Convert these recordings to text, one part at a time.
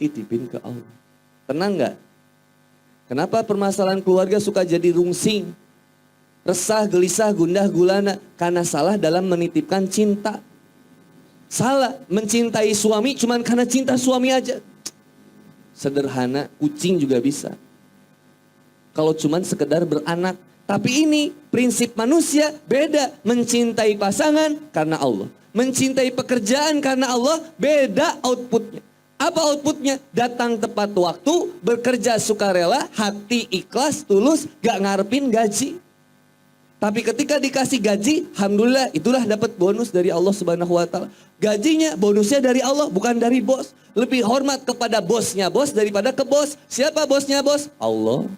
titipin ke Allah. Tenang nggak? Kenapa permasalahan keluarga suka jadi rungsing? Resah, gelisah, gundah, gulana. Karena salah dalam menitipkan cinta. Salah mencintai suami cuman karena cinta suami aja. Sederhana, kucing juga bisa. Kalau cuman sekedar beranak. Tapi ini prinsip manusia beda. Mencintai pasangan karena Allah. Mencintai pekerjaan karena Allah beda outputnya. Apa outputnya? Datang tepat waktu, bekerja sukarela, hati ikhlas, tulus, gak ngarepin gaji. Tapi ketika dikasih gaji, alhamdulillah itulah dapat bonus dari Allah Subhanahu wa taala. Gajinya, bonusnya dari Allah, bukan dari bos. Lebih hormat kepada bosnya bos daripada ke bos. Siapa bosnya bos? Allah.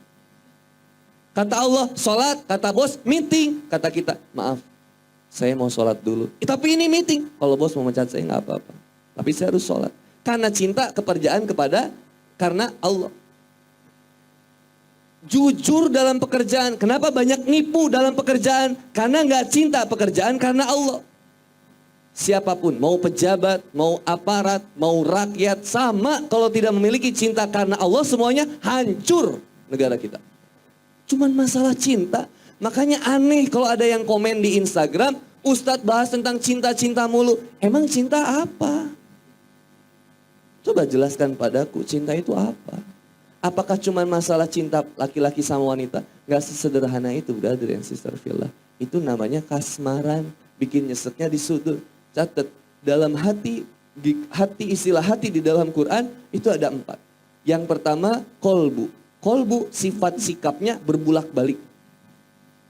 Kata Allah, sholat, kata bos, meeting. Kata kita, maaf, saya mau sholat dulu. Tapi ini meeting. Kalau bos mau mecat saya nggak apa-apa. Tapi saya harus sholat. Karena cinta keperjaan karena Allah. Jujur dalam pekerjaan. Kenapa banyak nipu dalam pekerjaan? Karena nggak cinta pekerjaan karena Allah. Siapapun, mau pejabat, mau aparat, mau rakyat, sama kalau tidak memiliki cinta karena Allah, semuanya hancur negara kita. Cuman masalah cinta. Makanya aneh kalau ada yang komen di Instagram, Ustadz bahas tentang cinta-cinta mulu. Emang cinta apa? Coba jelaskan padaku, cinta itu apa? Apakah cuma masalah cinta laki-laki sama wanita? Gak sesederhana itu, brother and sister fillah. Itu namanya kasmaran, bikin nyeseknya di sudut. Catat, dalam hati istilah hati di dalam Quran itu ada 4. Yang pertama, kolbu. Kolbu sifat sikapnya berbulak-balik.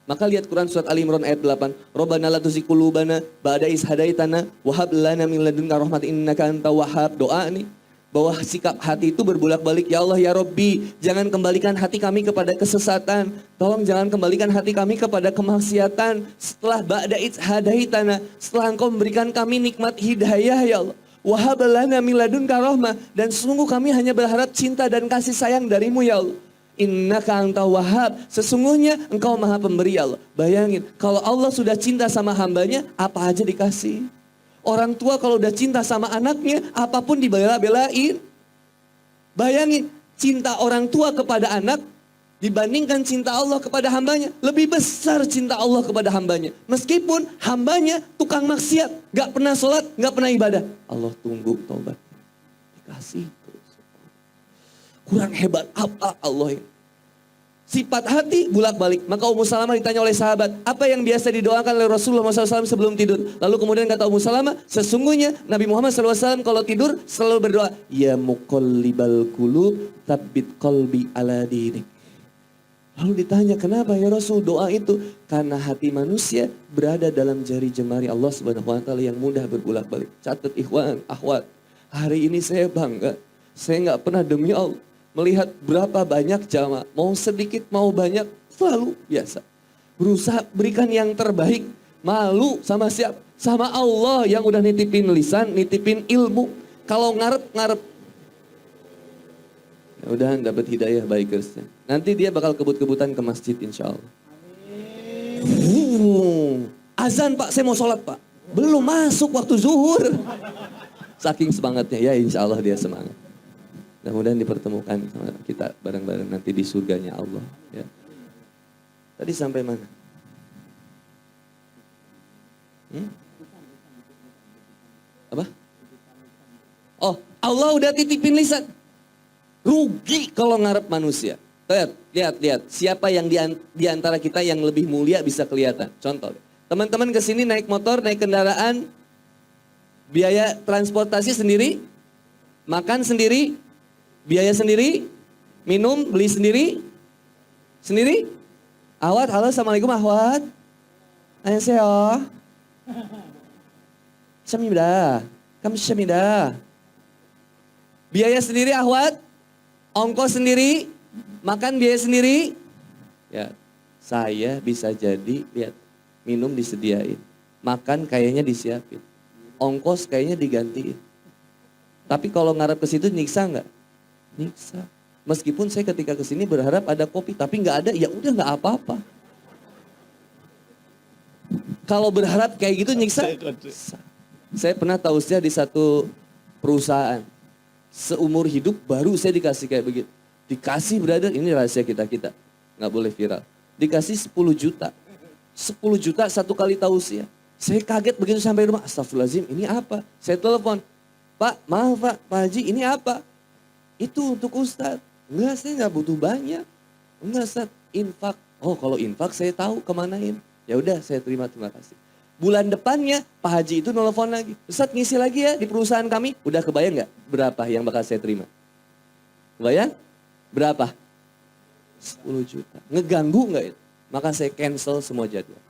Maka lihat Quran surat Ali Imran ayat 8. Rabbana la tuzigh qulubana ba'da idh hadaitana wa hab lana min ladunka rahmatan innaka antal wahhab. Doa nih. Bahwa sikap hati itu berbulak-balik. Ya Allah ya Rabbi, jangan kembalikan hati kami kepada kesesatan. Tolong jangan kembalikan hati kami kepada kemaksiatan. Setelah ba'da idh hadaitana, setelah Engkau memberikan kami nikmat hidayah ya Allah. Wahab lana min ladunka rahmah, dan sungguh kami hanya berharap cinta dan kasih sayang darimu ya Allah. Innaka antal wahhab, sesungguhnya Engkau maha pemberi ya Allah. Bayangin, kalau Allah sudah cinta sama hambanya, apa aja dikasih. Orang tua kalau udah cinta sama anaknya, apapun dibela-belain. Bayangin, cinta orang tua kepada anak dibandingkan cinta Allah kepada hambanya. Lebih besar cinta Allah kepada hambanya. Meskipun hambanya tukang maksiat, gak pernah sholat, gak pernah ibadah. Allah tunggu taubat. Dikasih terus. Kurang hebat apa Allah ini? Sifat hati bulak-balik. Maka Ummu Salamah ditanya oleh sahabat, apa yang biasa didoakan oleh Rasulullah SAW sebelum tidur? Lalu kemudian kata Ummu Salamah, sesungguhnya Nabi Muhammad SAW kalau tidur selalu berdoa, ya muqallibal qulub, tsabbit qalbi ala dinik. Lalu ditanya, kenapa ya Rasul doa itu? Karena hati manusia berada dalam jari jemari Allah Subhanahu wa taala yang mudah berbulak-balik. Catat ikhwan, akhwat. Hari ini saya bangga. Saya nggak pernah demi Allah melihat berapa banyak jamaah, mau sedikit mau banyak, selalu biasa. Berusaha berikan yang terbaik, malu sama siapa? Sama Allah yang udah nitipin lisan, nitipin ilmu. Kalau ngarep. Ya udah dapat hidayah bikersnya. Nanti dia bakal kebut-kebutan ke masjid insya Allah. Azan Pak, saya mau sholat Pak. Belum masuk waktu zuhur. Saking semangatnya, ya insya Allah dia semangat. Mudah-mudahan dipertemukan sama kita bareng-bareng nanti di surganya Allah. Ya. Tadi sampai mana? Apa? Oh, Allah udah titipin lisan. Rugi kalau ngarep manusia. Lihat. Siapa yang di antara kita yang lebih mulia bisa kelihatan. Contoh, teman-teman kesini naik motor, naik kendaraan, biaya transportasi sendiri, makan sendiri, biaya sendiri, minum, beli sendiri. Ahwat, halo, assalamualaikum Ahwat. Annyeonghaseyo. Syamida, kamsahamnida. Biaya sendiri Ahwat, ongkos sendiri, makan biaya sendiri. Ya, saya bisa jadi, lihat, minum disediain, makan kayaknya disiapin, ongkos kayaknya digantiin. Tapi kalau ngarep ke situ nyiksa nggak? Nyiksa. Meskipun saya ketika kesini berharap ada kopi, tapi nggak ada, ya udah nggak apa-apa. Kalau berharap kayak gitu nyiksa. Saya pernah tausiah di satu perusahaan. Seumur hidup baru saya dikasih kayak begitu. Dikasih brother, ini rahasia kita-kita. Nggak boleh viral. Dikasih 10 juta. 10 juta satu kali tausiah. Saya kaget begitu sampai rumah. Astagfirullahaladzim, ini apa? Saya telepon. Pak, maaf Pak Haji, ini apa? Itu untuk Ustadz. Enggak, saya nggak butuh banyak. Enggak Ustadz, infak. Oh kalau infak saya tahu kemanain. Ya udah saya terima kasih. Bulan depannya Pak Haji itu nelfon lagi. Ustadz ngisi lagi ya di perusahaan kami. Udah kebayang nggak berapa yang bakal saya terima? Kebayang? Berapa? 10 juta. Ngeganggu nggak itu? Maka saya cancel semua jadwal.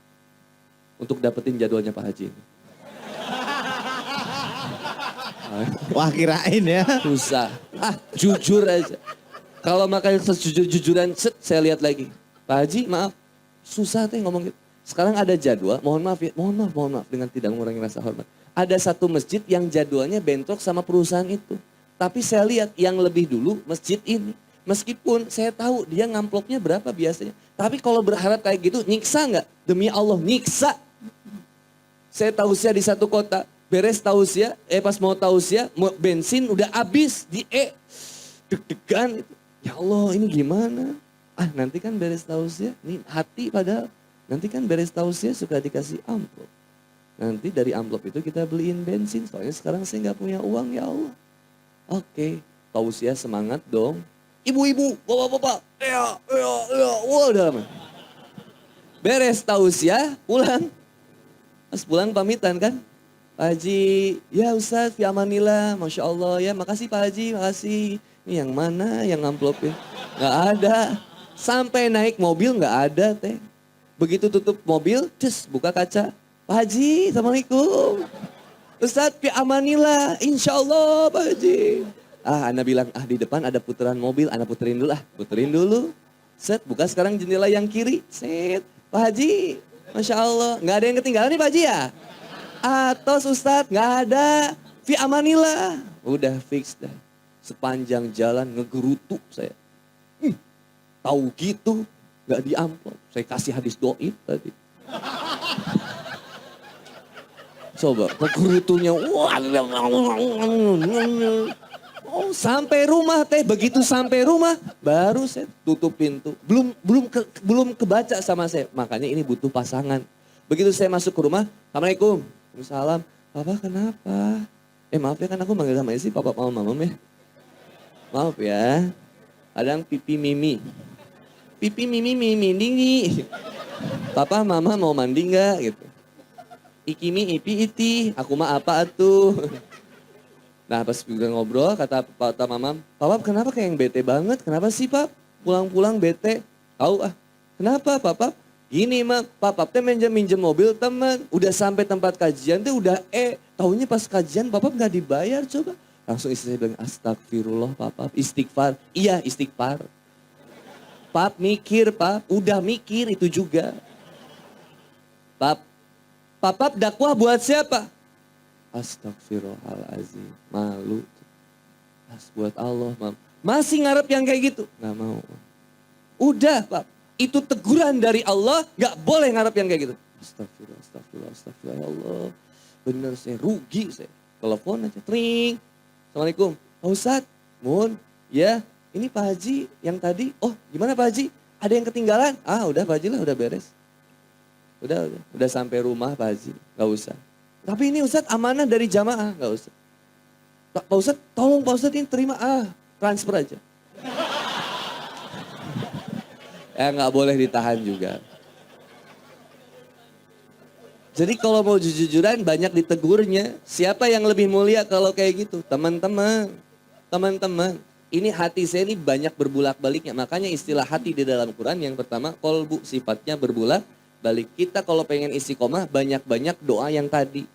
Untuk dapetin jadwalnya Pak Haji ini. Wah kirain ya. Susah. Jujur aja. Kalau makanya sejujur-jujuran, saya lihat lagi. Pak Haji maaf, susah teh ngomong gitu. Sekarang ada jadwal, mohon maaf ya, mohon maaf dengan tidak mengurangi rasa hormat. Ada satu masjid yang jadwalnya bentrok sama perusahaan itu. Tapi saya lihat yang lebih dulu masjid ini. Meskipun saya tahu dia ngamplopnya berapa biasanya. Tapi kalau berharap kayak gitu, nyiksa nggak? Demi Allah, nyiksa. Saya tausiah di satu kota, beres tausiah, pas mau tausiah, bensin udah habis di deg-degan. Ya Allah ini gimana? Nanti kan beres tausiah, ini hati padahal. Nanti kan beres tausiah suka dikasih amplop. Nanti dari amplop itu kita beliin bensin. Soalnya sekarang saya nggak punya uang ya Allah. Oke, tausiah semangat dong. Ibu-ibu, bapak-bapak, ya, wah udah lama. Beres tausiah, pulang. Pas pulang pamitan kan. Pak Haji, ya Ustadz, fi amanillah, Masya Allah. Ya makasih Pak Haji, makasih. Ini yang mana yang amplopnya? Nggak ada. Sampai naik mobil nggak ada teh. Begitu tutup mobil, buka kaca. Pak Haji, Assalamualaikum. Ustadz, fi amanillah, insya Allah Pak Haji. Ana bilang, di depan ada putaran mobil, Ana puterin dulu puterin dulu. Set, buka sekarang jendela yang kiri. Set, Pak Haji, Masya Allah. Nggak ada yang ketinggalan nih Pak Haji ya? Atos Ustadz, nggak ada. Fi amanillah. Udah fix dah. Sepanjang jalan ngegerutu saya. Tahu gitu, nggak di amplop. Saya kasih hadis doib tadi. Coba, kegerutunya. Sampai rumah teh, begitu sampai rumah, baru saya tutup pintu. Belum kebaca sama saya. Makanya ini butuh pasangan. Begitu saya masuk ke rumah, Assalamualaikum. Waalaikumsalam. Papa kenapa? Maaf ya kan aku manggil sama istri papa mama ya. Maaf ya. Kadang pipi mimi. Pipi mimi dingin. Papa mama mau mandi nggak gitu. Ikimi ipi iti. Aku mah apa atuh. Nah pas udah ngobrol kata mama. Papa kenapa kayak yang bete banget? Kenapa sih pap? Pulang-pulang bete. Tahu Kenapa papa? Gini mah, papa teh minjem mobil teman. Udah sampai tempat kajian tuh udah taunya pas kajian papa nggak dibayar coba. Langsung istri saya bilang astagfirullah papa, istighfar. Iya istighfar. Pap mikir pap, udah mikir itu juga. Papa dakwah buat siapa? Astagfirullahaladzim, malu. Buat Allah mam. Masih ngarep yang kayak gitu? Nggak mau. Udah pap. Itu teguran dari Allah, gak boleh ngarep yang kayak gitu. Astagfirullah, ya Allah. Bener saya rugi saya. Telepon aja, tring. Assalamualaikum, Pak Ustadz, Mun, ya ini Pak Haji yang tadi. Oh gimana Pak Haji? Ada yang ketinggalan? Udah Pak Haji lah, udah beres. Udah sampai rumah Pak Haji, gak usah. Tapi ini Ustadz amanah dari jamaah, gak usah. Pak Ustadz, tolong Pak Ustadz ini terima, transfer aja. Nggak boleh ditahan juga. Jadi kalau mau jujur-jujuran banyak ditegurnya. Siapa yang lebih mulia kalau kayak gitu? Teman-teman. Ini hati saya ini banyak berbulak-baliknya. Makanya istilah hati di dalam Quran yang pertama kolbu, sifatnya berbulak-balik. Kita kalau pengen istiqomah banyak-banyak doa yang tadi.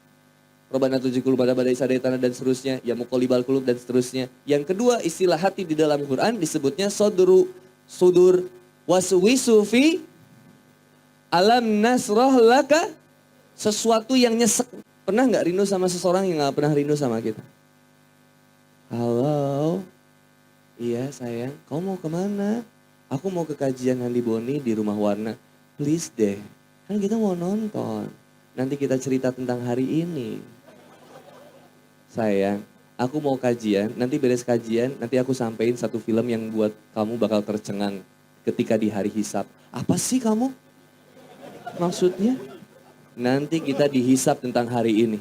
Robana tujuh kulub pada badai sadai tanah dan seterusnya. Ya mukolibal kulub dan seterusnya. Yang kedua istilah hati di dalam Quran disebutnya sudur waswisu fi alam nasroh laka, sesuatu yang nyesek. Pernah nggak rindu sama seseorang yang nggak pernah rindu sama kita? Halo, iya sayang, kamu mau kemana? Aku mau ke kajian Handi Boni di Rumah Warna. Please deh, kan kita mau nonton. Nanti kita cerita tentang hari ini. Sayang, aku mau kajian, nanti beres kajian, nanti aku sampein satu film yang buat kamu bakal tercengang ketika di hari hisab. Apa sih kamu? Maksudnya? Nanti kita dihisab tentang hari ini.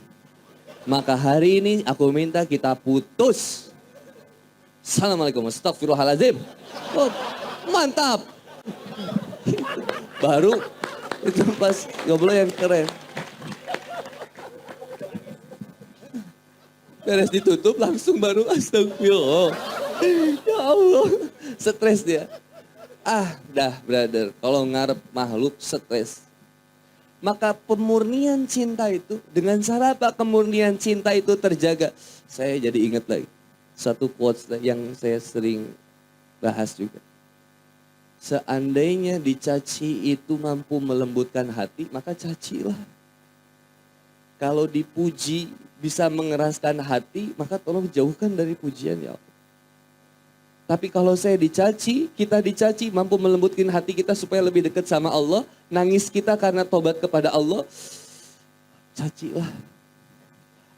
Maka hari ini aku minta kita putus. Assalamualaikum, astagfirullahaladzim. Oh, mantap. Baru itu pas ngobrol yang keren. Beres ditutup langsung baru astagfirullah. Ya Allah, stres dia. Dah brother, kalau ngarep makhluk stres. Maka pemurnian cinta itu, dengan cara apa kemurnian cinta itu terjaga? Saya jadi ingat lagi, satu quotes yang saya sering bahas juga. Seandainya dicaci itu mampu melembutkan hati, maka cacilah. Kalau dipuji bisa mengeraskan hati, maka tolong jauhkan dari pujian ya Allah. Tapi kalau saya dicaci, kita dicaci, mampu melembutkan hati kita supaya lebih dekat sama Allah. Nangis kita karena tobat kepada Allah. Cacilah.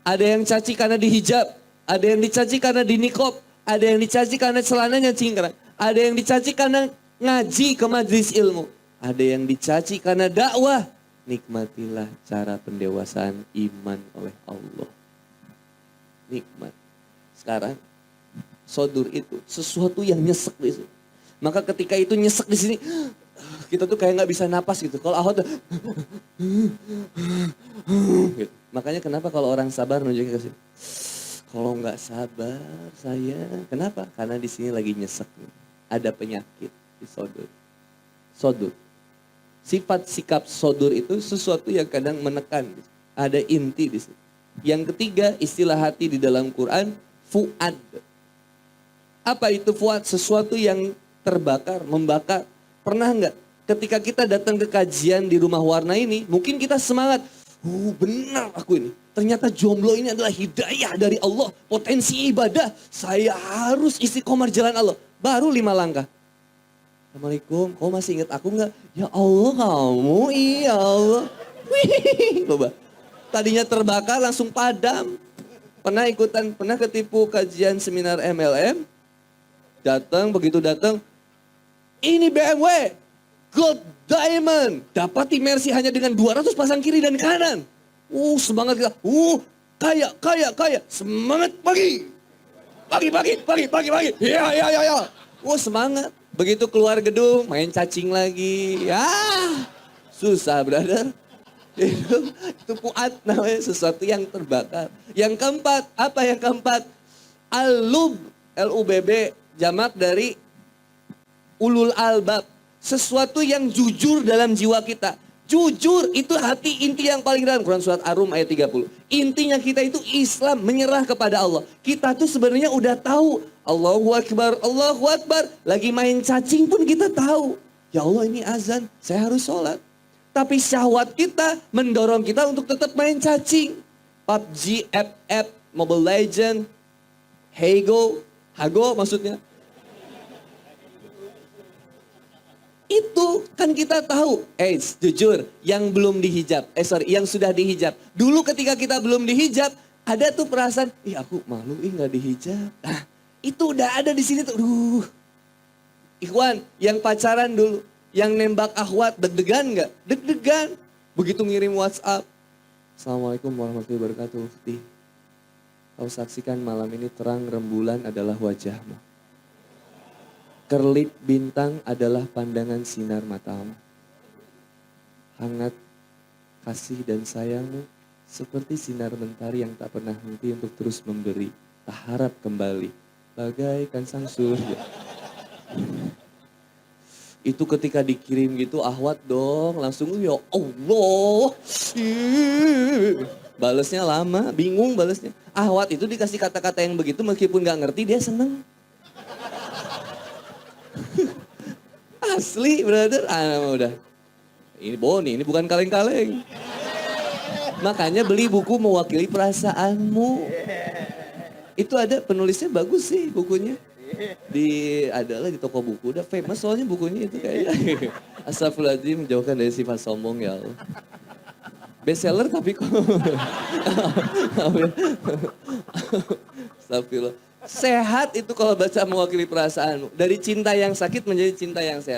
Ada yang caci karena dihijab. Ada yang dicaci karena dinikob. Ada yang dicaci karena celananya cingkrang. Ada yang dicaci karena ngaji ke majelis ilmu. Ada yang dicaci karena dakwah. Nikmatilah cara pendewasaan iman oleh Allah. Nikmat. Sekarang sodur itu sesuatu yang nyesek di situ. Maka ketika itu nyesek di sini, kita tuh kayak nggak bisa napas gitu. Kalau ahwat, gitu. Makanya kenapa kalau orang sabar nunjukin ke sini? Kalau nggak sabar saya, kenapa? Karena di sini lagi nyesek. Ada penyakit di sodur. Sodur. Sifat sikap sodur itu sesuatu yang kadang menekan. Ada inti di situ. Yang ketiga, istilah hati di dalam Quran, fuad. Apa itu fuad? Sesuatu yang terbakar, membakar. Pernah nggak ketika kita datang ke kajian di Rumah Warna ini, mungkin kita semangat. Benar aku ini. Ternyata jomblo ini adalah hidayah dari Allah. Potensi ibadah. Saya harus istiqomah jalan Allah. Baru 5 langkah. Assalamualaikum, kau masih ingat aku nggak? Ya Allah kamu, iya Allah. Wih, coba. Tadinya terbakar langsung padam. Pernah ketipu kajian seminar MLM? Datang, begitu datang, ini BMW, Gold Diamond, dapat imersi hanya dengan 200 pasang kiri dan kanan. Semangat kita, kaya, semangat pagi. Ya. Semangat. Begitu keluar gedung, main cacing lagi. Ya, susah brother. Itu puat namanya, sesuatu yang terbakar. Yang keempat, apa yang keempat? Al-lub, L-U-B-B, jamak dari ulul albab. Sesuatu yang jujur dalam jiwa kita. Jujur itu hati inti yang paling dalam. Quran surat Ar-Rum ayat 30. Intinya kita itu Islam, menyerah kepada Allah. Kita tuh sebenarnya udah tahu. Allahu Akbar, Allahu Akbar. Lagi main cacing pun kita tahu. Ya Allah ini azan, saya harus sholat. Tapi syahwat kita mendorong kita untuk tetap main cacing. PUBG, FF, Mobile Legend, Hago maksudnya. Itu kan kita tahu, jujur, yang belum dihijab, yang sudah dihijab. Dulu ketika kita belum dihijab, ada tuh perasaan, aku malu nggak dihijab. Nah, itu udah ada di sini tuh. Ikhwan, yang pacaran dulu, yang nembak akhwat, deg-degan nggak? Deg-degan. Begitu ngirim WhatsApp, Assalamualaikum warahmatullahi wabarakatuh. Mufti, kau saksikan malam ini terang rembulan adalah wajahmu. Kerlip bintang adalah pandangan sinar matamu. Hangat kasih dan sayangmu seperti sinar mentari yang tak pernah henti untuk terus memberi. Tak harap kembali, bagaikan sang surya. Itu ketika dikirim gitu, ahwat dong, langsung ya Allah. Balesnya lama, bingung balesnya. Ahwat itu dikasih kata-kata yang begitu meskipun gak ngerti dia seneng. Asli brother, udah. Ini Boni, ini bukan kaleng-kaleng. Makanya beli buku mewakili perasaanmu. Itu ada penulisnya bagus sih bukunya. Adalah di toko buku, udah famous soalnya bukunya itu kayaknya. Astagfirullahaladzim, jauhkan dari sifat sombong ya Allah. Bestseller tapi kok. Astagfirullah. Sehat itu kalau baca mewakili perasaanmu. Dari cinta yang sakit menjadi cinta yang sehat.